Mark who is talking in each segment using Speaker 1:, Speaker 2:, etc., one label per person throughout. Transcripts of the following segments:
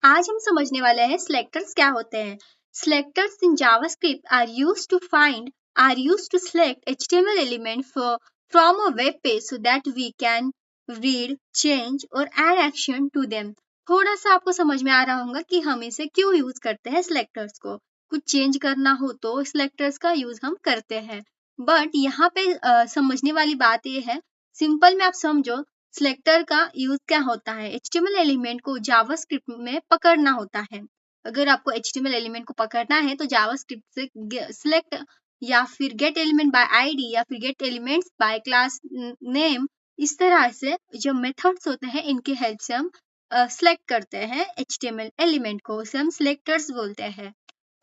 Speaker 1: आज हम समझने वाले हैं सिलेक्टर्स क्या होते हैं। Selectors in JavaScript are used to select HTML element from a web page so that we can read, change और ऐड एक्शन टू देम। थोड़ा सा आपको समझ में आ रहा होगा कि हम इसे क्यों यूज करते हैं। सिलेक्टर्स को कुछ चेंज करना हो तो सिलेक्टर्स का यूज हम करते हैं। बट यहाँ पे समझने वाली बात यह है, सिंपल में आप समझो सिलेक्टर का यूज क्या होता है। HTML एलिमेंट को जावास्क्रिप्ट में पकड़ना होता है। अगर आपको HTML एलिमेंट को पकड़ना है तो जावास्क्रिप्ट से सिलेक्ट या फिर गेट एलिमेंट बाय आईडी या फिर gate elements bye class name, इस तरह से जो मेथड्स होते हैं इनकी हेल्प से हम सिलेक्ट करते हैं HTML एलिमेंट को, उसे हम सिलेक्टर्स बोलते हैं।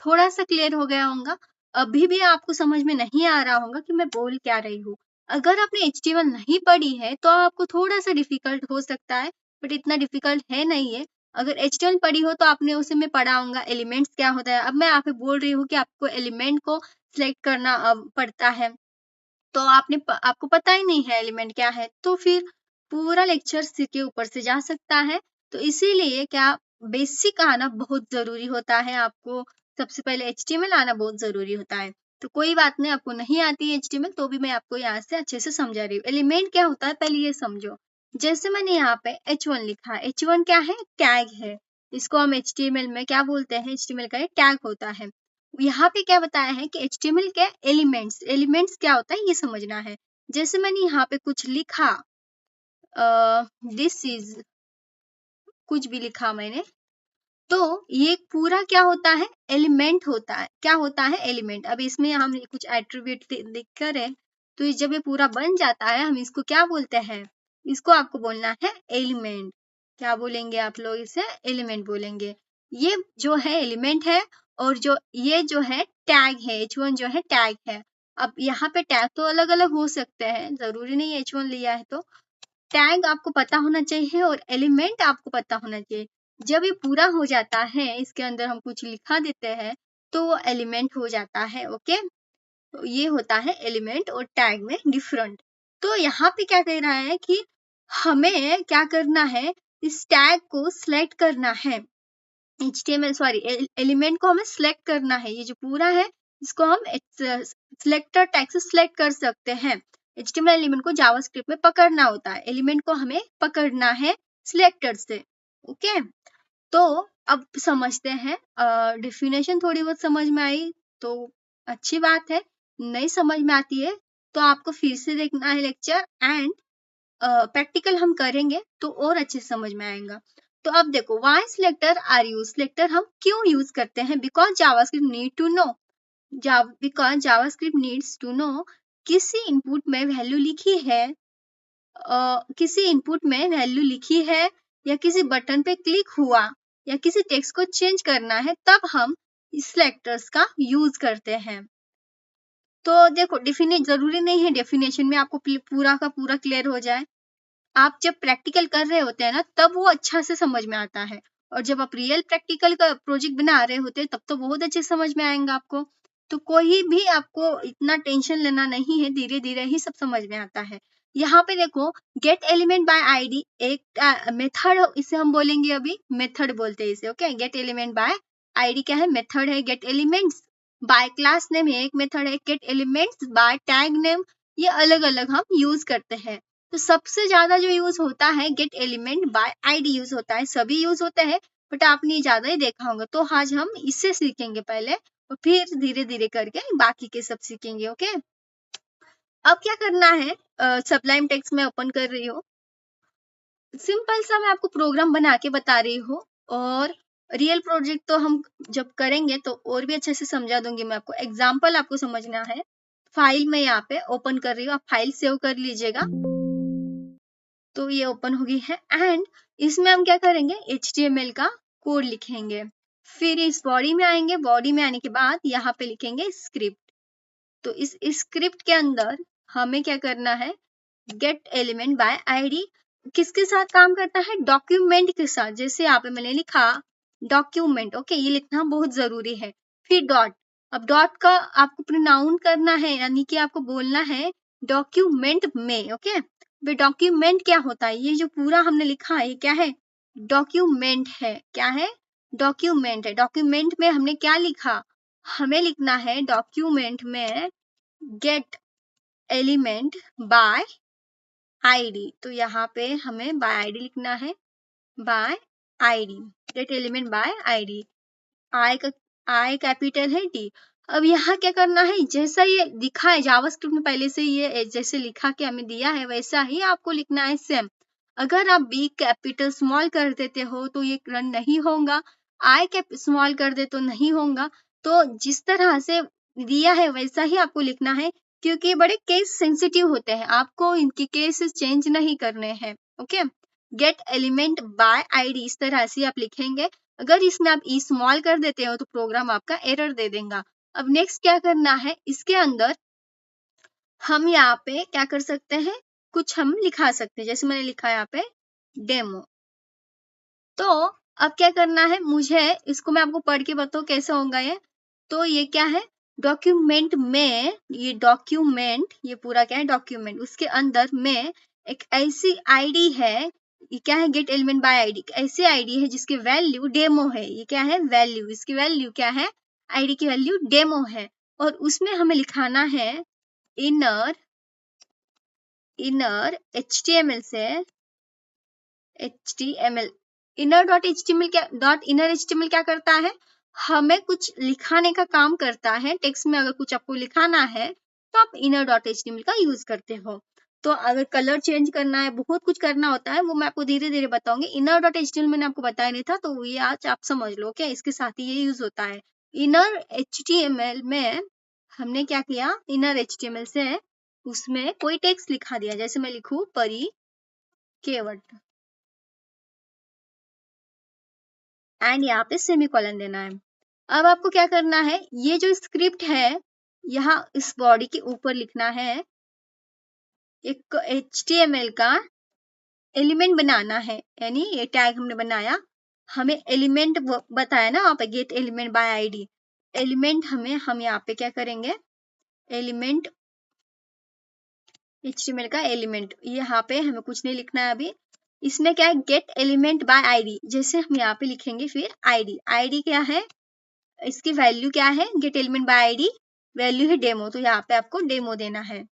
Speaker 1: थोड़ा सा क्लियर हो गया होगा। अभी भी आपको समझ में नहीं आ रहा होगा कि मैं बोल क्या रही हूँ। अगर आपने HTML नहीं पढ़ी है तो आपको थोड़ा सा डिफिकल्ट हो सकता है, बट इतना डिफिकल्ट है नहीं है। अगर HTML पढ़ी हो तो आपने उसे में पढ़ा होगा एलिमेंट्स क्या होता है। अब मैं यहाँ पे बोल रही हूँ कि आपको एलिमेंट को सिलेक्ट करना पड़ता है, तो आपको पता ही नहीं है एलिमेंट क्या है, तो फिर पूरा लेक्चर सिर के ऊपर से जा सकता है। तो इसीलिए क्या बेसिक आना बहुत जरूरी होता है। आपको सबसे पहले HTML आना बहुत जरूरी होता है। तो कोई बात नहीं, आपको नहीं आती है HTML तो भी मैं आपको यहाँ से अच्छे से समझा रही हूँ। एलिमेंट क्या होता है पहले ये समझो। जैसे मैंने यहाँ पे H1 लिखा, H1 क्या है? टैग है। इसको हम HTML में क्या बोलते हैं? HTML का टैग होता है। यहाँ पे क्या बताया है कि HTML के एलिमेंट्स क्या होता है ये समझना है। जैसे मैंने यहाँ पे कुछ लिखा, दिस इज, कुछ भी लिखा मैंने, तो ये पूरा क्या होता है? एलिमेंट होता है। क्या होता है? एलिमेंट। अब इसमें हम कुछ एट्रीब्यूट लिख करें तो जब ये पूरा बन जाता है हम इसको क्या बोलते हैं? इसको आपको बोलना है एलिमेंट। क्या बोलेंगे आप लोग? इसे एलिमेंट बोलेंगे। ये जो है एलिमेंट है, और जो ये जो है टैग है, H1 जो है टैग है। अब यहाँ पे टैग तो अलग अलग हो सकते हैं, जरूरी नहीं H1 लिया है तो। टैग आपको पता होना चाहिए और एलिमेंट आपको पता होना चाहिए। जब ये पूरा हो जाता है, इसके अंदर हम कुछ लिखा देते हैं तो वो एलिमेंट हो जाता है। ओके, तो ये होता है एलिमेंट और टैग में डिफरेंट। तो यहाँ पे क्या कह रहा है कि हमें क्या करना है? इस टैग को सिलेक्ट करना है। एलिमेंट को हमें सिलेक्ट करना है। ये जो पूरा है इसको हम सिलेक्टर टैग से सिलेक्ट कर सकते हैं। HTML एलिमेंट को जावास्क्रिप्ट में पकड़ना होता है, एलिमेंट को हमें पकड़ना है सिलेक्टर से। ओके, तो अब समझते हैं। डेफिनेशन थोड़ी बहुत समझ में आई तो अच्छी बात है, नहीं समझ में आती है तो आपको फिर से देखना है लेक्चर, एंड प्रैक्टिकल हम करेंगे तो और अच्छे समझ में आएगा। तो अब देखो, why selector are use. Selector हम क्यों यूज करते हैं? Because JavaScript need to know, because JavaScript needs to know किसी इनपुट में वैल्यू लिखी है, किसी इनपुट में वैल्यू लिखी है या किसी बटन पे क्लिक हुआ या किसी टेक्स्ट को चेंज करना है, तब हम सिलेक्टर्स का यूज करते हैं। तो देखो, डेफिनेट जरूरी नहीं है डेफिनेशन में आपको पूरा का पूरा क्लियर हो जाए। आप जब प्रैक्टिकल कर रहे होते हैं ना तब वो अच्छा से समझ में आता है, और जब आप रियल प्रैक्टिकल का प्रोजेक्ट बना रहे होते हैं तब तो बहुत अच्छे समझ में आएगा आपको। तो कोई भी आपको इतना टेंशन लेना नहीं है, धीरे धीरे ही सब समझ में आता है। यहाँ पे देखो, गेट एलिमेंट बाय आईडी एक मेथड, इसे हम बोलेंगे अभी मेथड बोलते हैं इसे। Okay, gate element by ID क्या है? मेथड है। Gate elements bye class name एक मेथड है। Gate elements bye tag name, ये अलग अलग हम यूज करते हैं। तो सबसे ज्यादा जो यूज होता है gate element by ID use होता है। सभी यूज होते हैं बट आपने ज्यादा ही देखा होगा, तो आज हम इससे सीखेंगे पहले और फिर धीरे धीरे करके बाकी के सब सीखेंगे। ओके, अब क्या करना है? सबलाइम टेक्स्ट में ओपन कर रही हूँ। सिंपल सा मैं आपको प्रोग्राम बना के बता रही हूँ, और रियल प्रोजेक्ट तो हम जब करेंगे तो और भी अच्छे से समझा दूंगी मैं आपको। एग्जाम्पल आपको समझना है। फाइल में यहाँ पे ओपन कर रही हूँ, आप फाइल सेव कर लीजिएगा। तो ये ओपन हो गई है, एंड इसमें हम क्या करेंगे? HTML का कोड लिखेंगे। फिर इस बॉडी में आएंगे, बॉडी में आने के बाद यहाँ पे लिखेंगे स्क्रिप्ट। तो इस स्क्रिप्ट के अंदर हमें क्या करना है? गेट एलिमेंट बाय आईडी किसके साथ काम करता है? डॉक्यूमेंट के साथ। जैसे यहाँ पे मैंने लिखा डॉक्यूमेंट। ओके, ये लिखना बहुत जरूरी है। फिर डॉट। अब डॉट का आपको प्रोनाउन करना है, यानी कि आपको बोलना है डॉक्यूमेंट में। ओके, वे डॉक्यूमेंट क्या होता है? ये जो पूरा हमने लिखा है ये क्या है? डॉक्यूमेंट है। क्या है? डॉक्यूमेंट है, डॉक्यूमेंट में हमने क्या लिखा, हमें लिखना है डॉक्यूमेंट में गेट एलिमेंट बाय आईडी। तो यहाँ पे हमें बाय आईडी लिखना है, bye ID, gate element by ID. I capital है, डी। अब यहाँ क्या करना है, जैसा ये लिखा है जावास्क्रिप्ट में पहले से ये जैसे लिखा के हमें दिया है वैसा ही आपको लिखना है सेम। अगर आप बी कैपिटल स्मॉल कर देते हो तो ये रन नहीं होगा, आई कैप स्मॉल कर दे तो नहीं होगा। तो जिस तरह से दिया है वैसा ही आपको लिखना है, क्योंकि बड़े केस सेंसिटिव होते हैं, आपको इनके केसेस चेंज नहीं करने हैं। Okay, gate element by ID इस तरह से आप लिखेंगे। अगर इसमें आप ई स्मॉल कर देते हो तो प्रोग्राम आपका एरर दे देगा। अब नेक्स्ट क्या करना है, इसके अंदर हम यहाँ पे क्या कर सकते हैं, कुछ हम लिखा सकते हैं, जैसे मैंने लिखा है यहाँ पे डेमो। तो अब क्या करना है, मुझे इसको मैं आपको पढ़ के बताऊँ कैसे होगा ये। तो ये क्या है, डॉक्यूमेंट में, ये डॉक्यूमेंट, ये पूरा क्या है डॉक्यूमेंट, उसके अंदर में एक ऐसी आईडी है, ये क्या है गेट एलिमेंट बाय आईडी, ऐसी आईडी है जिसकी वैल्यू डेमो है। ये क्या है वैल्यू, इसकी वैल्यू क्या है, आईडी की वैल्यू डेमो है। और उसमें हमें लिखाना है इनर HTML से HTML इनर HTML क्या करता है, हमें कुछ लिखाने का काम करता है। टेक्स्ट में अगर कुछ आपको लिखाना है तो आप inner.html का यूज करते हो। तो अगर कलर चेंज करना है, बहुत कुछ करना होता है, वो मैं आपको धीरे धीरे बताऊंगी। inner.html मैंने आपको बताया नहीं था, तो ये आज आप समझ लो। क्या इसके साथ ही ये यूज होता है। इनर HTML में हमने क्या किया, इनर HTML से उसमें कोई टेक्स्ट लिखा दिया, जैसे मैं लिखूं परी केवट, एंड यहाँ पे सेमीकोलन देना है। अब आपको क्या करना है, ये जो स्क्रिप्ट है यहाँ इस बॉडी के ऊपर लिखना है, एक HTML का एलिमेंट बनाना है, यानी ये टैग हमने बनाया, हमें एलिमेंट बताया ना आप, gate element by ID, element हम यहाँ पे क्या करेंगे, एलिमेंट HTML का एलिमेंट, यहाँ पे हमें कुछ नहीं लिखना है अभी। इसमें क्या है, गेट एलिमेंट बाय आईडी, जैसे हम यहाँ पे लिखेंगे फिर आईडी क्या है, इसकी वैल्यू क्या है, gate element by ID, value है डेमो, तो यहाँ पे आपको डेमो देना है।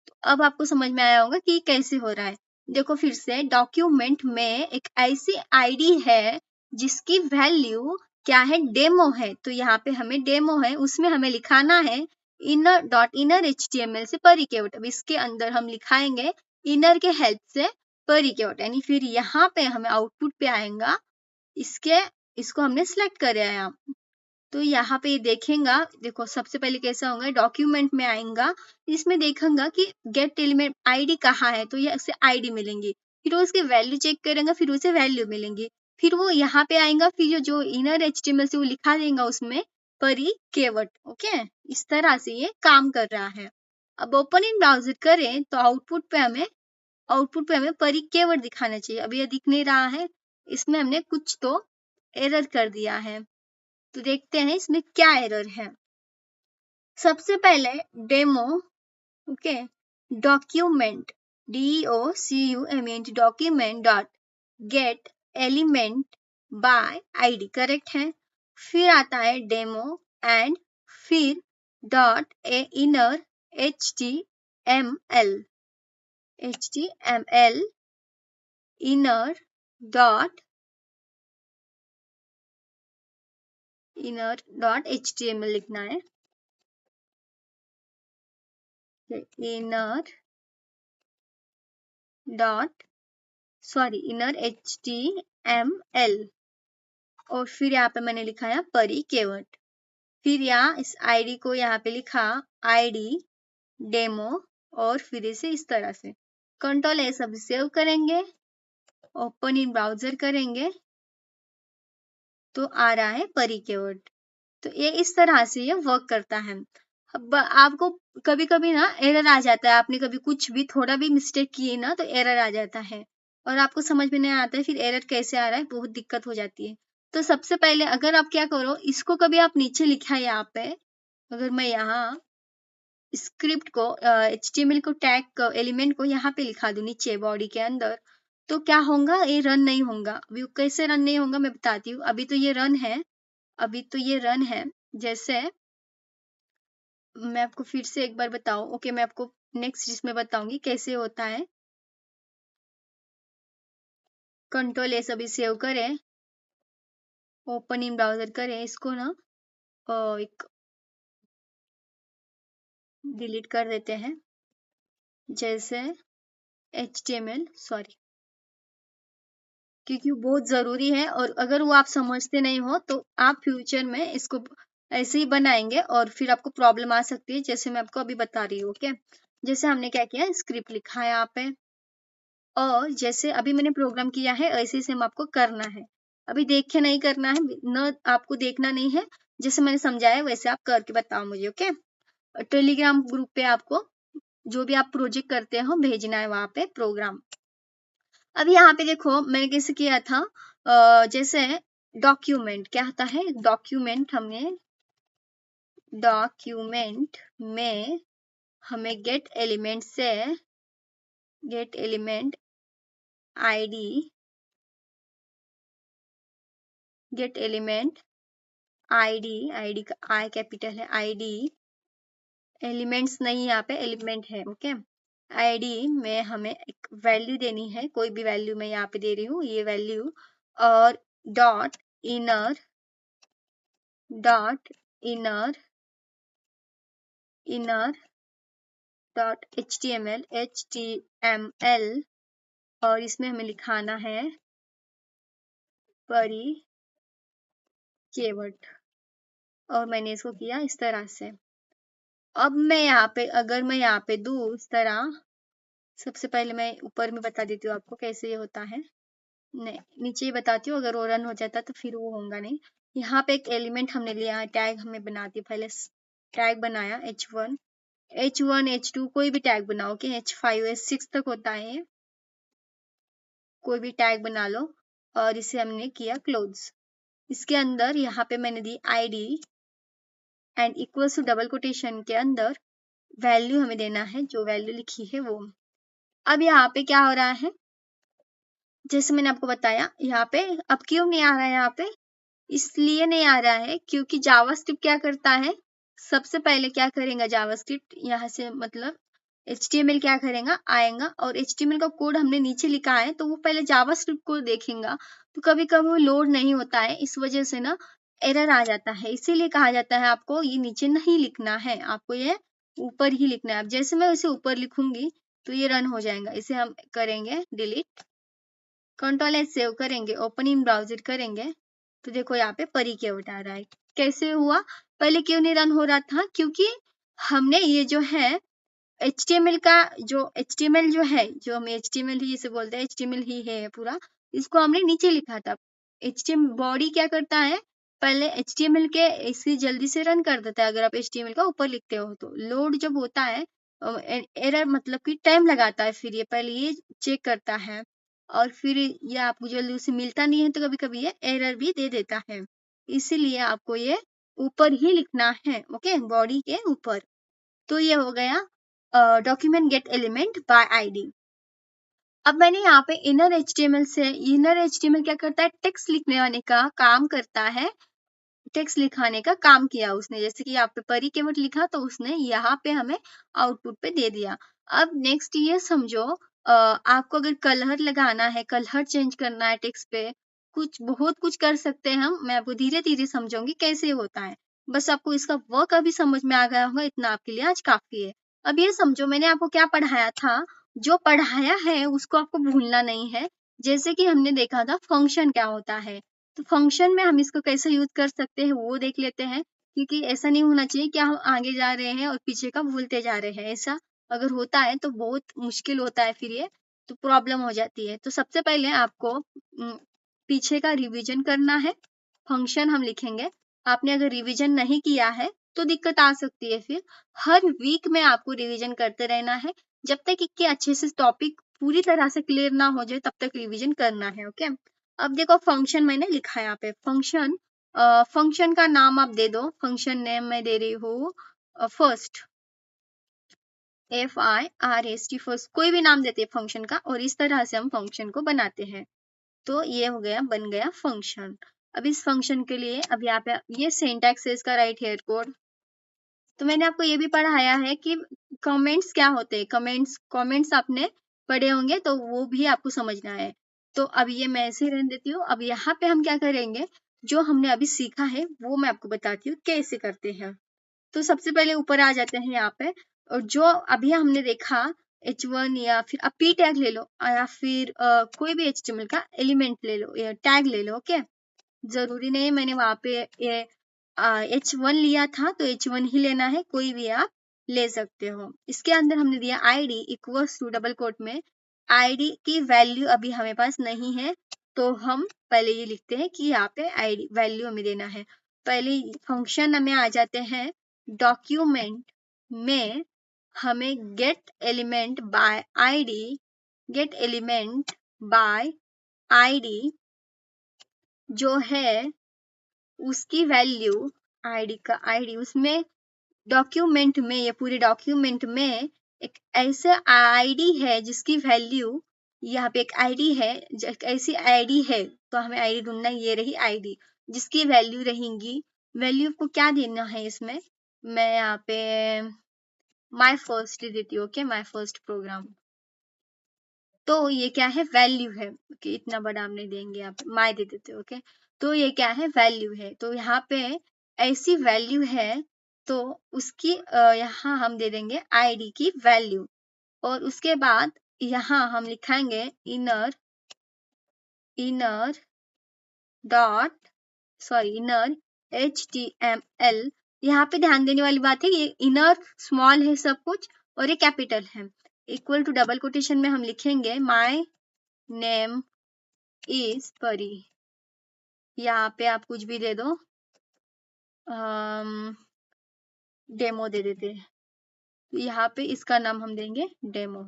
Speaker 1: तो अब आपको समझ में आया होगा कि कैसे हो रहा है। देखो फिर से, डॉक्यूमेंट में एक ऐसी आईडी है जिसकी वैल्यू क्या है, डेमो है। तो यहाँ पे हमें डेमो है, उसमें हमें लिखाना है इनर HTML से परी केवट। अब इसके अंदर हम लिखाएंगे इनर के हेल्प से परी केवट, यानी फिर यहाँ पे हमें आउटपुट पे आएगा, इसको हमने सिलेक्ट कर आया। तो यहाँ पे देखेगा, देखो सबसे पहले कैसा होगा, डॉक्यूमेंट में आएगा, इसमें देखेगा कि गेट एलिमेंट आईडी कहाँ है, तो ये उसे आईडी मिलेंगी, फिर वो उसकी वैल्यू चेक करेगा, फिर उसे वैल्यू मिलेंगी, फिर वो यहाँ पे आएगा, फिर जो इनर HTML से वो लिखा देगा उसमें परी केवट। ओके, इस तरह से ये काम कर रहा है। अब ओपन इन ब्राउजर करें तो आउटपुट पे हमें परी केवट दिखाना चाहिए। अब ये दिख नहीं रहा है, इसमें हमने कुछ तो एरर कर दिया है। तो देखते हैं इसमें क्या एरर है। सबसे पहले demo, okay, document DOCUMENT document dot gate element by ID correct है। फिर आता है डेमो एंड फिर dot inner HTML inner dot HTML लिखना है, इनर HTML, और फिर यहाँ पे मैंने लिखा है परी केवट। फिर यहाँ इस आईडी को यहाँ पे लिखा आईडी डेमो, और फिर इसे इस तरह से Ctrl S अभी सेव करेंगे, ओपन इन ब्राउजर करेंगे तो आ रहा है परी केवट। तो ये इस तरह से ये वर्क करता है। अब आपको कभी कभी ना एरर आ जाता है, आपने कभी कुछ भी थोड़ा भी मिस्टेक किए ना तो एरर आ जाता है, और आपको समझ में नहीं आता है फिर एरर कैसे आ रहा है, बहुत दिक्कत हो जाती है। तो सबसे पहले अगर आप क्या करो, इसको कभी आप नीचे लिखा है यहाँ पे, अगर मैं यहाँ स्क्रिप्ट को HTML को टैग एलिमेंट को यहाँ पे लिखा दूं नीचे बॉडी के अंदर, तो क्या होगा, ये रन नहीं होगा। अभी कैसे रन नहीं होगा मैं बताती हूँ। अभी तो ये रन है, अभी तो ये रन है। जैसे मैं आपको फिर से एक बार बताऊं, ओके, मैं आपको नेक्स्ट इसमें बताऊंगी कैसे होता है। कंट्रोल ए सभी सेव करें, ओपन इन ब्राउजर करें, इसको ना एक डिलीट कर देते हैं। जैसे HTML, सॉरी, क्योंकि वो बहुत जरूरी है, और अगर वो आप समझते नहीं हो तो आप फ्यूचर में इसको ऐसे ही बनाएंगे और फिर आपको प्रॉब्लम आ सकती है, जैसे मैं आपको अभी बता रही हूँ। ओके, जैसे हमने क्या किया, स्क्रिप्ट लिखा है यहाँ पे, और जैसे अभी मैंने प्रोग्राम किया है ऐसे ही आपको करना है। अभी देख के नहीं करना है, न आपको देखना नहीं है, जैसे मैंने समझाया वैसे आप करके बताओ मुझे। ओके, टेलीग्राम ग्रुप पे आपको जो भी आप प्रोजेक्ट करते हो भेजना है वहां पे प्रोग्राम। अब यहाँ पे देखो मैंने कैसे किया था, जैसे डॉक्यूमेंट क्या होता है, डॉक्यूमेंट में हमें गेट एलिमेंट से gate element ID, gate element ID का आई कैपिटल है, आईडी, एलिमेंट्स नहीं यहाँ पे एलिमेंट है। ओके, आईडी में हमें एक वैल्यू देनी है, कोई भी वैल्यू मैं यहाँ पे दे रही हूँ, ये वैल्यू, और dot inner dot inner inner dot HTML और इसमें हमें लिखाना है परी कीवर्ड, और मैंने इसको किया इस तरह से। अब मैं यहाँ पे अगर मैं यहाँ पे दूँ इस तरह, सबसे पहले मैं ऊपर में बता देती हूँ आपको कैसे ये होता है, नहीं नीचे ही बताती हूँ, अगर वो रन हो जाता तो फिर वो होगा नहीं। यहाँ पे एक एलिमेंट हमने लिया, टैग हमें बनाती, पहले टैग बनाया H1 H2 कोई भी टैग बनाओ, कि H5 H6 तक होता है, कोई भी टैग बना लो, और इसे हमने किया क्लोज। इसके अंदर यहाँ पे मैंने the ID and equals to double quotation के अंदर वैल्यू हमें देना है, जो वैल्यू लिखी है वो। अब यहाँ पे क्या हो रहा है, जैसे मैंने आपको बताया यहाँ पे, अब क्यों नहीं आ रहा है यहाँ पे, इसलिए नहीं आ रहा है क्योंकि जावास्क्रिप्ट क्या करता है, सबसे पहले क्या करेगा जावास्क्रिप्ट, यहाँ से मतलब HTML क्या करेगा, आएगा, और HTML का कोड हमने नीचे लिखा है तो वो पहले जावास्क्रिप्ट को देखेगा, तो कभी कभी वो लोड नहीं होता है, इस वजह से ना एरर आ जाता है। इसीलिए कहा जाता है आपको ये नीचे नहीं लिखना है, आपको ये ऊपर ही लिखना है। अब जैसे मैं इसे ऊपर लिखूंगी तो ये रन हो जाएगा। इसे हम करेंगे डिलीट, कंट्रोल एस सेव करेंगे, ओपन इन ब्राउजर करेंगे, तो देखो यहाँ पे परी कीवर्ड आ रहा है। कैसे हुआ, पहले क्यों नहीं रन हो रहा था, क्योंकि हमने ये जो है HTML का HTML जो है, जो हम HTML ही इसे बोलते हैं, HTML ही है पूरा, इसको हमने नीचे लिखा था। HTML बॉडी क्या करता है, पहले HTML के इसे जल्दी से रन कर देता है। अगर आप HTML का ऊपर लिखते हो तो लोड जब होता है एरर मतलब कि टाइम लगाता है, फिर ये पहले ये चेक करता है, और फिर ये आपको जल्दी से मिलता नहीं है तो कभी कभी ये एरर भी दे देता है। इसीलिए आपको ये ऊपर ही लिखना है, ओके, बॉडी के ऊपर। तो ये हो गया document gate element by ID. अब मैंने यहाँ पे इनर HTML क्या करता है, टेक्स्ट लिखने वाले का काम करता है, टेक्स्ट लिखाने का काम किया उसने, जैसे कि यहाँ पे परी कीवर्ड लिखा तो उसने यहाँ पे हमें आउटपुट पे दे दिया। अब नेक्स्ट ये समझो, आपको अगर कलर लगाना है, कलर चेंज करना है टेक्स्ट पे, कुछ बहुत कुछ कर सकते हैं हम, मैं आपको धीरे धीरे समझाऊंगी कैसे होता है। बस आपको इसका वर्क अभी समझ में आ गया होगा, इतना आपके लिए आज काफी है। अब ये समझो मैंने आपको क्या पढ़ाया था, जो पढ़ाया है उसको आपको भूलना नहीं है। जैसे कि हमने देखा था फंक्शन क्या होता है, तो फंक्शन में हम इसको कैसे यूज कर सकते हैं वो देख लेते हैं, क्योंकि ऐसा नहीं होना चाहिए कि हम आगे जा रहे हैं और पीछे का भूलते जा रहे हैं। ऐसा अगर होता है तो बहुत मुश्किल होता है, फिर ये तो प्रॉब्लम हो जाती है। तो सबसे पहले आपको पीछे का रिवीजन करना है, फंक्शन हम लिखेंगे। आपने अगर रिवीजन नहीं किया है तो दिक्कत आ सकती है, फिर हर वीक में आपको रिवीजन करते रहना है, जब तक कि अच्छे से टॉपिक पूरी तरह से क्लियर ना हो जाए तब तक रिवीजन करना है। ओके, अब देखो फंक्शन मैंने लिखा है यहाँ पे, फंक्शन का नाम आप दे दो, फंक्शन नेम मैं दे रही हूँ फर्स्ट, FIRST फर्स्ट, कोई भी नाम देते हैं फंक्शन का और इस तरह से हम फंक्शन को बनाते हैं। तो ये हो गया, बन गया फंक्शन। अब इस फंक्शन के लिए अब यहाँ पे ये सिंटैक्स है इसका, राइट हेयर कोड। तो मैंने आपको ये भी पढ़ाया है कि कमेंट्स क्या होते हैं, कमेंट्स आपने पढ़े होंगे तो वो भी आपको समझना है। तो अब ये मैं ऐसे ही रहने देती हूँ। अब यहाँ पे हम क्या करेंगे, जो हमने अभी सीखा है वो मैं आपको बताती हूँ कैसे करते हैं। तो सबसे पहले ऊपर आ जाते हैं यहाँ पे, और जो अभी हमने देखा H1 या फिर आप P टैग ले लो या फिर कोई भी HTML का एलिमेंट ले लो या टैग ले लो। ओके, जरूरी नहीं मैंने वहां पे ये H1 लिया था तो H1 ही लेना है, कोई भी आप ले सकते हो। इसके अंदर हमने दिया ID equals to double quote में, ID की वैल्यू अभी हमें पास नहीं है तो हम पहले ये लिखते हैं कि यहाँ पे ID वैल्यू हमें देना है। पहले फंक्शन में आ जाते हैं, डॉक्यूमेंट में हमें gate element by ID, gate element by ID जो है उसकी वैल्यू, आईडी का आईडी, उसमें डॉक्यूमेंट में, ये पूरे डॉक्यूमेंट में एक ऐसा आईडी है जिसकी वैल्यू, यहाँ पे एक आईडी है, एक ऐसी आईडी है तो हमें आईडी ढूंढना है, ये रही आईडी जिसकी वैल्यू रहेंगी। वैल्यू को क्या देना है इसमें, मैं यहाँ पे माय फर्स्ट देती हूँ। ओके, माय फर्स्ट प्रोग्राम, तो ये क्या है, वैल्यू है कि इतना बड़ा हम नहीं देंगे, आप माय दे देते हो। ओके, तो ये क्या है, वैल्यू है। तो यहाँ पे ऐसी वैल्यू है तो उसकी यहाँ हम दे देंगे आईडी की वैल्यू, और उसके बाद यहाँ हम लिखेंगे इनर HTML। यहाँ पे ध्यान देने वाली बात है, ये इनर स्मॉल है सब कुछ और ये कैपिटल है। इक्वल टू डबल कोटेशन में हम लिखेंगे माय नेम इज परी, यहाँ पे आप कुछ भी दे दो, डेमो दे देते हैं, तो यहाँ पे इसका नाम हम देंगे डेमो।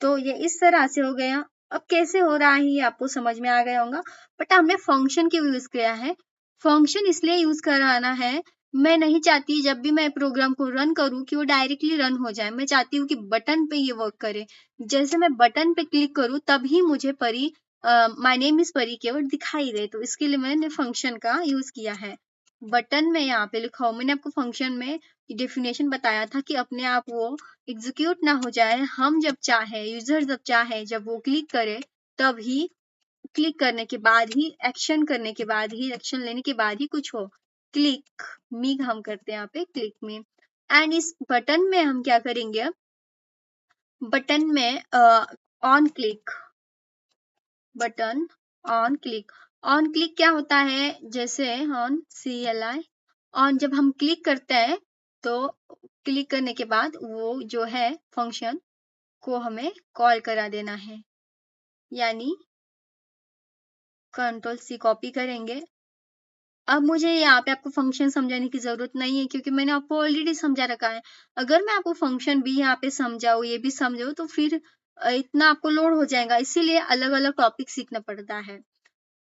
Speaker 1: तो ये इस तरह से हो गया। अब कैसे हो रहा है ये आपको समझ में आ गया होगा, बट हमने फंक्शन क्यों यूज किया है, फंक्शन इसलिए यूज कराना है, मैं नहीं चाहती जब भी मैं प्रोग्राम को रन करूं कि वो डायरेक्टली रन हो जाए, मैं चाहती हूँ कि बटन पे ये वर्क करे। जैसे मैं बटन पे क्लिक करूं तभी मुझे परी, माय नेम इज परी कीवर्ड दिखाई दे, तो इसके लिए मैंने फंक्शन का यूज किया है। बटन में यहाँ पे लिखा हो, मैंने आपको फंक्शन में डेफिनेशन बताया था कि अपने आप वो एग्जीक्यूट ना हो जाए, हम जब चाहे, यूजर जब चाहे, जब वो क्लिक करे तभी, क्लिक करने के बाद ही, एक्शन करने के बाद ही, एक्शन लेने के बाद ही कुछ हो। क्लिक मी हम करते हैं यहाँ पे, क्लिक मी। एंड इस बटन में हम क्या करेंगे, बटन में on click, button on click, on click क्या होता है, जैसे ऑन CLI, ऑन जब हम क्लिक करते हैं तो क्लिक करने के बाद वो जो है फंक्शन को हमें कॉल करा देना है, यानी Ctrl+C कॉपी करेंगे। अब मुझे यहाँ पे आपको फंक्शन समझाने की जरूरत नहीं है क्योंकि मैंने आपको ऑलरेडी समझा रखा है। अगर मैं आपको फंक्शन भी यहाँ पे समझाऊँ, ये भी समझाऊँ तो फिर इतना आपको लोड हो जाएगा, इसीलिए अलग अलग टॉपिक सीखना पड़ता है।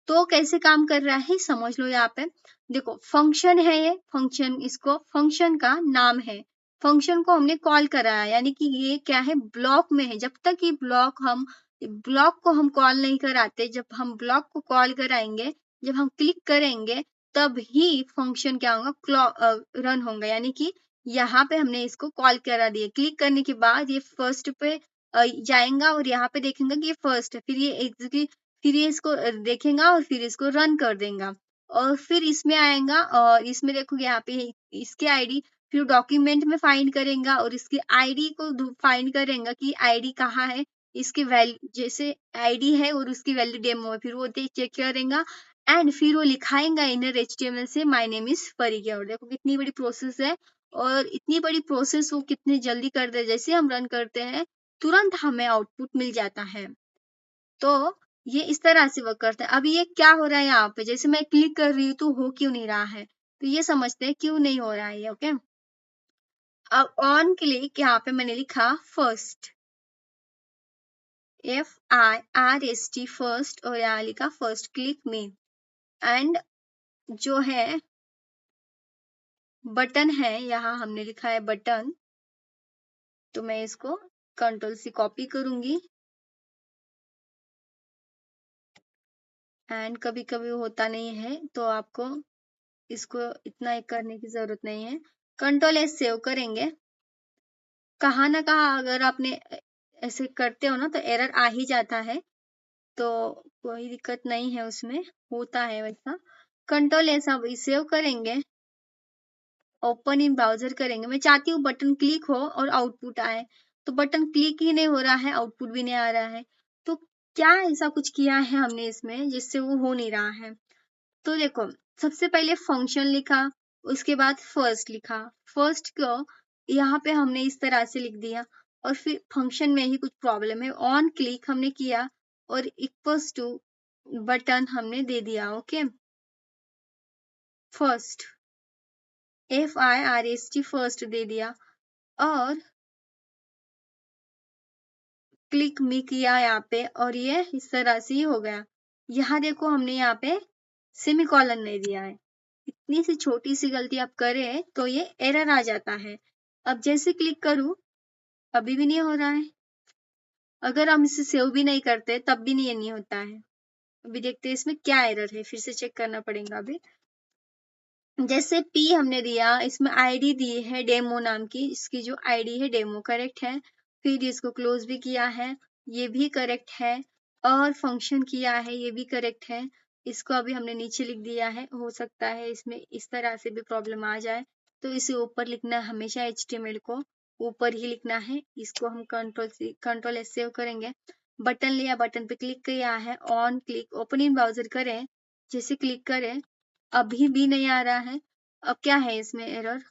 Speaker 1: तो कैसे काम कर रहा है समझ लो। यहाँ पे देखो फंक्शन है, ये फंक्शन, इसको फंक्शन का नाम है, फंक्शन को हमने कॉल कराया, यानी कि ये क्या है, ब्लॉक में है। जब तक ये ब्लॉक को हम कॉल नहीं कराते, जब हम ब्लॉक को कॉल कराएंगे, जब हम क्लिक करेंगे तब ही फंक्शन क्या होगा, रन होगा। यानी कि यहाँ पे हमने इसको कॉल करा दिया, क्लिक करने के बाद ये फर्स्ट पे जाएगा और यहाँ पे देखेंगे कि ये फर्स्ट है, फिर ये इसको देखेगा और फिर इसको रन कर देगा, और फिर इसमें आएगा और इसमें देखोगे यहाँ पे इसके आईडी, फिर डॉक्यूमेंट में फाइंड करेगा और इसकी आईडी को फाइंड करेगा कि आईडी कहाँ है, इसकी वैल्यू जैसे आईडी है और उसकी वैल्यू डेमो है, फिर वो चेक करेगा एंड फिर वो लिखाएगा इनर HTML से माय नेम इज परी कीवर्ड। देखो कितनी बड़ी प्रोसेस है, और इतनी बड़ी प्रोसेस वो कितनी जल्दी कर दे, जैसे हम रन करते हैं तुरंत हमें आउटपुट मिल जाता है। तो ये इस तरह से वर्क करता है। अभी ये क्या हो रहा है यहाँ पे, जैसे मैं क्लिक कर रही हूँ तो हो क्यों नहीं रहा है, तो ये समझते हैं क्यों नहीं हो रहा है ये। ओके, अब ऑन क्लिक यहाँ पे मैंने लिखा फर्स्ट, FIRST फर्स्ट, और यहाँ लिखा फर्स्ट, क्लिक मी। एंड जो है बटन है, यहाँ हमने लिखा है बटन, तो मैं इसको कंट्रोल से कॉपी करूंगी एंड कभी कभी होता नहीं है तो आपको इसको इतना एक करने की जरूरत नहीं है। कंट्रोल एस सेव करेंगे। कहाँ ना कहाँ अगर आपने ऐसे करते हो ना तो एरर आ ही जाता है, तो कोई दिक्कत नहीं है उसमें, होता है वैसा। कंट्रोल एस अब सेव करेंगे, ओपन इन ब्राउजर करेंगे। मैं चाहती हूँ बटन क्लिक हो और आउटपुट आए, तो बटन क्लिक ही नहीं हो रहा है, आउटपुट भी नहीं आ रहा है। तो क्या ऐसा कुछ किया है हमने इसमें जिससे वो हो नहीं रहा है? तो देखो, सबसे पहले फंक्शन लिखा, उसके बाद फर्स्ट लिखा। फर्स्ट को यहाँ पे हमने इस तरह से लिख दिया, और फिर फंक्शन में ही कुछ प्रॉब्लम है, ऑन क्लिक हमने किया और इक्वल्स टू बटन हमने दे दिया। Okay, first FIRST first they दिया और क्लिक मी किया यहाँ पे, और ये इस तरह से ही हो गया। यहाँ देखो हमने यहाँ पे सेमीकोलन नहीं दिया है। इतनी सी छोटी सी गलती आप करें तो ये एरर आ जाता है। अब जैसे क्लिक करूं अभी भी नहीं हो रहा है, अगर हम इसे सेव भी नहीं करते तब भी नहीं होता है। अभी देखते हैं इसमें क्या एरर है, फिर से चेक करना पड़ेगा। अभी जैसे P हमने दिया, इसमें आईडी दी है डेमो नाम की, इसकी जो आईडी है डेमो करेक्ट है। फिर इसको क्लोज भी किया है, ये भी करेक्ट है। और फंक्शन किया है, ये भी करेक्ट है। इसको अभी हमने नीचे लिख दिया है, हो सकता है इसमें इस तरह से भी प्रॉब्लम आ जाए, तो इसे ऊपर लिखना, हमेशा HTML को ऊपर ही लिखना है। इसको हम कंट्रोल एस सेव करेंगे। बटन लिया, बटन पे क्लिक किया है, on click open in browser करें, जैसे क्लिक करें अभी भी नहीं आ रहा है। अब क्या है इसमें एरर?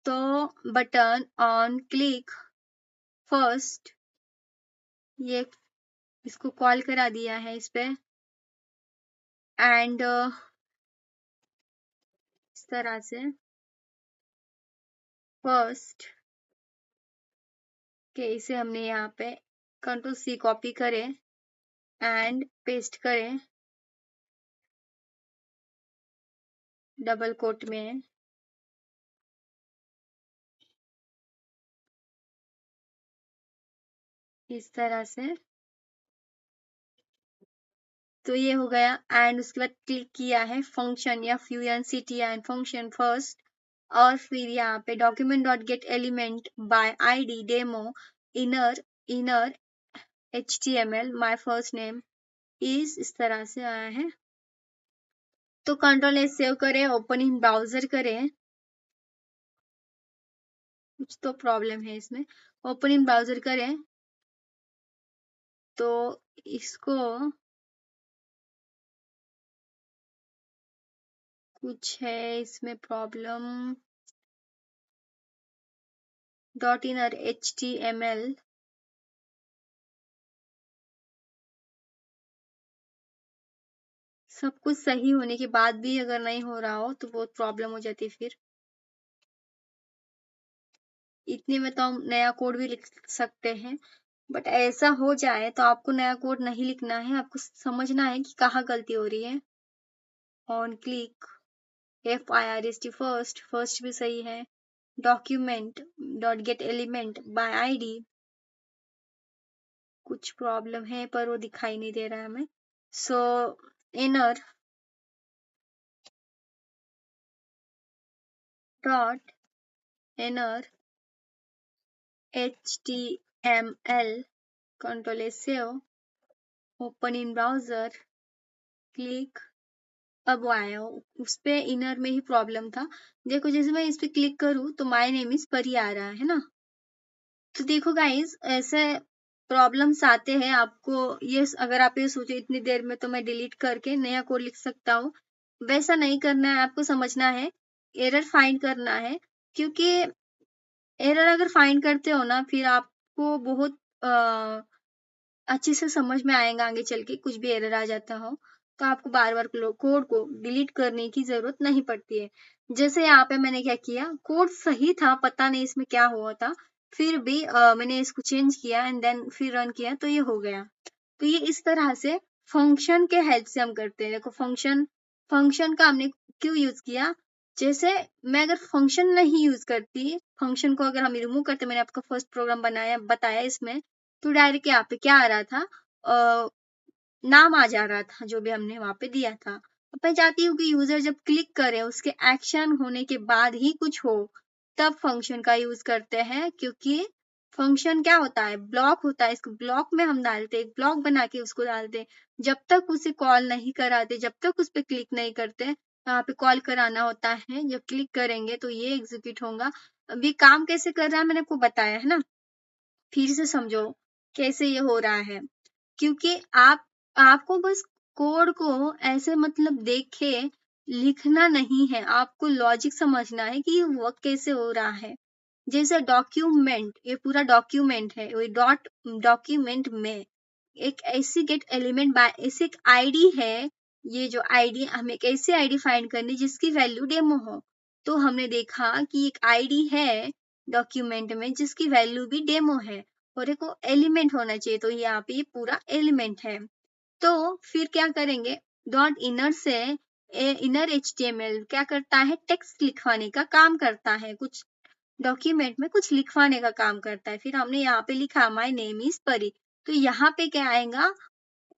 Speaker 1: तो बटन ऑन क्लिक फर्स्ट, ये इसको कॉल करा दिया है इस पे, एंड इस तरह से फर्स्ट के इसे हमने यहाँ पे कंट्रोल C कॉपी करें एंड पेस्ट करें डबल कोट में, इस तरह से। तो ये हो गया, एंड उसके बाद क्लिक किया है फंक्शन या FUNCT एंड फंक्शन फर्स्ट, और फिर यहाँ पे document dot gate element by ID demo inner HTML my first name इस तरह से आया है। तो कंट्रोल एस सेव करें, ओपन इन ब्राउजर करें, कुछ तो प्रॉब्लम है इसमें। ओपन इन ब्राउजर करें तो इसको कुछ है इसमें प्रॉब्लम। डॉट इनर HTML सब कुछ सही होने के बाद भी अगर नहीं हो रहा हो तो बहुत प्रॉब्लम हो जाती है। फिर इतने में तो हम नया कोड भी लिख सकते हैं, बट ऐसा हो जाए तो आपको नया कोड नहीं लिखना है, आपको समझना है कि कहाँ गलती हो रही है। ऑन क्लिक FIRST फर्स्ट भी सही है। Document dot gate element by ID कुछ प्रॉब्लम है पर वो दिखाई नहीं दे रहा है हमें। सो inner dot inner HTML control S save, open in browser, click. अब वो आया उस पे इनर में ही प्रॉब्लम था। देखो जैसे मैं इस पे क्लिक करूँ तो माय नेम इज परी आ रहा है ना। तो देखो गाइस, ऐसे प्रॉब्लम्स आते हैं आपको। ये अगर आप ये सोचे इतनी देर में तो मैं डिलीट करके नया कोड लिख सकता हूँ, वैसा नहीं करना है। आपको समझना है, एरर फाइंड करना है, क्योंकि एरर अगर फाइंड करते हो ना फिर आपको बहुत अच्छे से समझ में आएगा आगे चल के। कुछ भी एरर आ जाता हो तो आपको बार बार कोड को डिलीट करने की जरूरत नहीं पड़ती है। जैसे यहाँ पे मैंने क्या किया, कोड सही था, पता नहीं इसमें क्या हुआ था, फिर भी मैंने इसको चेंज किया एंड देन फिर रन किया तो ये हो गया। तो ये इस तरह से फंक्शन के हेल्प से हम करते हैं। देखो फंक्शन का हमने क्यों यूज किया, जैसे मैं अगर फंक्शन नहीं यूज करती, फंक्शन को अगर हम रिमूव करते, मैंने आपका फर्स्ट प्रोग्राम बताया इसमें, तो डायरेक्ट यहाँ पे क्या आ रहा था, नाम आ जा रहा था जो भी हमने वहां पे दिया था। अब मैं चाहती हूँ कि यूजर जब क्लिक करे उसके एक्शन होने के बाद ही कुछ हो, तब फंक्शन का यूज करते हैं, क्योंकि फंक्शन क्या होता है, ब्लॉक होता है, इसको ब्लॉक में हम डालते, एक ब्लॉक बना के उसको डालते, जब तक उसे कॉल नहीं कराते, जब तक उस पर क्लिक नहीं करते, यहाँ पे कॉल कराना होता है, जब क्लिक करेंगे तो ये एग्जीक्यूट होगा। अभी काम कैसे कर रहा है मैंने आपको बताया है ना, फिर से समझो कैसे ये हो रहा है, क्योंकि आपको बस कोड को ऐसे मतलब देखे लिखना नहीं है, आपको लॉजिक समझना है कि ये वर्क कैसे हो रहा है। जैसे डॉक्यूमेंट, ये पूरा डॉक्यूमेंट है, वही डॉक्यूमेंट में एक ऐसी गेट एलिमेंट बाय ऐसे एक आईडी है, ये जो आईडी हमें एक ऐसी आईडी फाइंड करनी जिसकी वैल्यू डेमो हो। तो हमने देखा कि एक आईडी है डॉक्यूमेंट में जिसकी वैल्यू भी डेमो है, और एक एलिमेंट होना चाहिए, तो यहाँ पे ये पूरा एलिमेंट है। तो फिर क्या करेंगे, डॉट इनर से इनर HTML क्या करता है, टेक्स्ट लिखवाने का काम करता है, कुछ डॉक्यूमेंट में कुछ लिखवाने का काम करता है। फिर हमने यहाँ पे लिखा माय नेम इज परी, तो यहाँ पे क्या आएगा,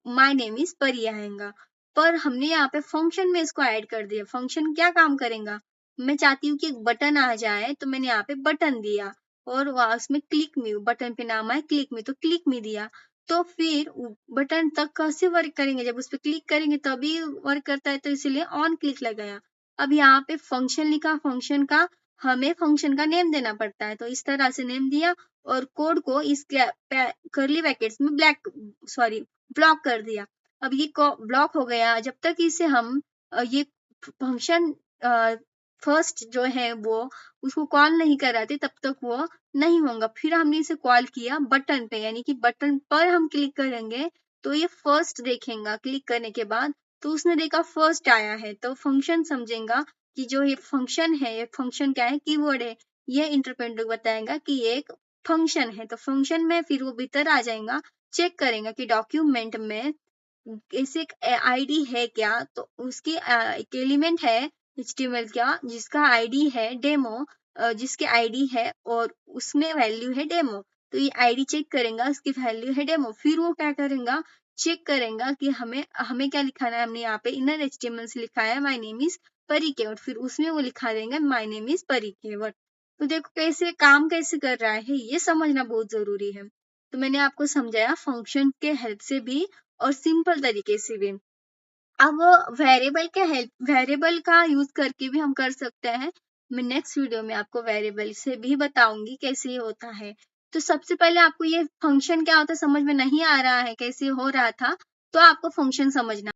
Speaker 1: माय नेम इज परी आएगा। पर हमने यहाँ पे फंक्शन में इसको ऐड कर दिया। फंक्शन क्या काम करेगा, मैं चाहती हूँ कि एक बटन आ जाए, तो मैंने यहाँ पे बटन दिया, और उसमें क्लिक मी, बटन पे नाम है क्लिक मी, तो क्लिक मी दिया। तो फिर बटन तक कैसे वर्क करेंगे, जब उस पर क्लिक करेंगे तभी वर्क करता है, तो इसीलिए ऑन क्लिक लगाया। अब यहाँ पे फंक्शन लिखा, फंक्शन का हमें फंक्शन का नेम देना पड़ता है, तो इस तरह से नेम दिया, और कोड को इस करली ब्रैकेट्स में ब्लॉक कर दिया। अब ये ब्लॉक हो गया, जब तक इसे हम ये फंक्शन फर्स्ट जो है वो उसको कॉल नहीं कराते, तब तक वो नहीं होगा। फिर हमने इसे कॉल किया बटन पे, यानी कि बटन पर हम क्लिक करेंगे तो ये फर्स्ट देखेगा, क्लिक करने के बाद तो उसने देखा फर्स्ट आया है, तो फंक्शन समझेगा कि जो ये फंक्शन है, ये फंक्शन क्या है, कीवर्ड है, ये इंटरप्रेटर बताएगा कि ये एक फंक्शन है। तो फंक्शन में फिर वो भीतर आ जाएगा, चेक करेगा कि डॉक्यूमेंट में ऐसे एक आईडी है क्या, तो उसकी एक एलिमेंट है HTML का जिसका आईडी है डेमो, जिसके आईडी है और उसमें वैल्यू है डेमो, तो ये आईडी चेक करेगा, उसकी वैल्यू है डेमो। फिर वो क्या करेगा, चेक करेगा कि हमें हमें क्या लिखाना है। हमने यहाँ पे इनर HTML से लिखा है माय नेम इज परी केवट, फिर उसमें वो लिखा देंगे माय नेम इज परी केवट। तो देखो कैसे काम कैसे कर रहा है, ये समझना बहुत जरूरी है। तो मैंने आपको समझाया फंक्शन के हेल्प से भी और सिंपल तरीके से भी। अब वेरिएबल का यूज करके भी हम कर सकते हैं। मैं नेक्स्ट वीडियो में आपको वेरिएबल से भी बताऊंगी कैसे ये होता है। तो सबसे पहले आपको ये फंक्शन क्या होता है समझ में नहीं आ रहा है, कैसे हो रहा था, तो आपको फंक्शन समझना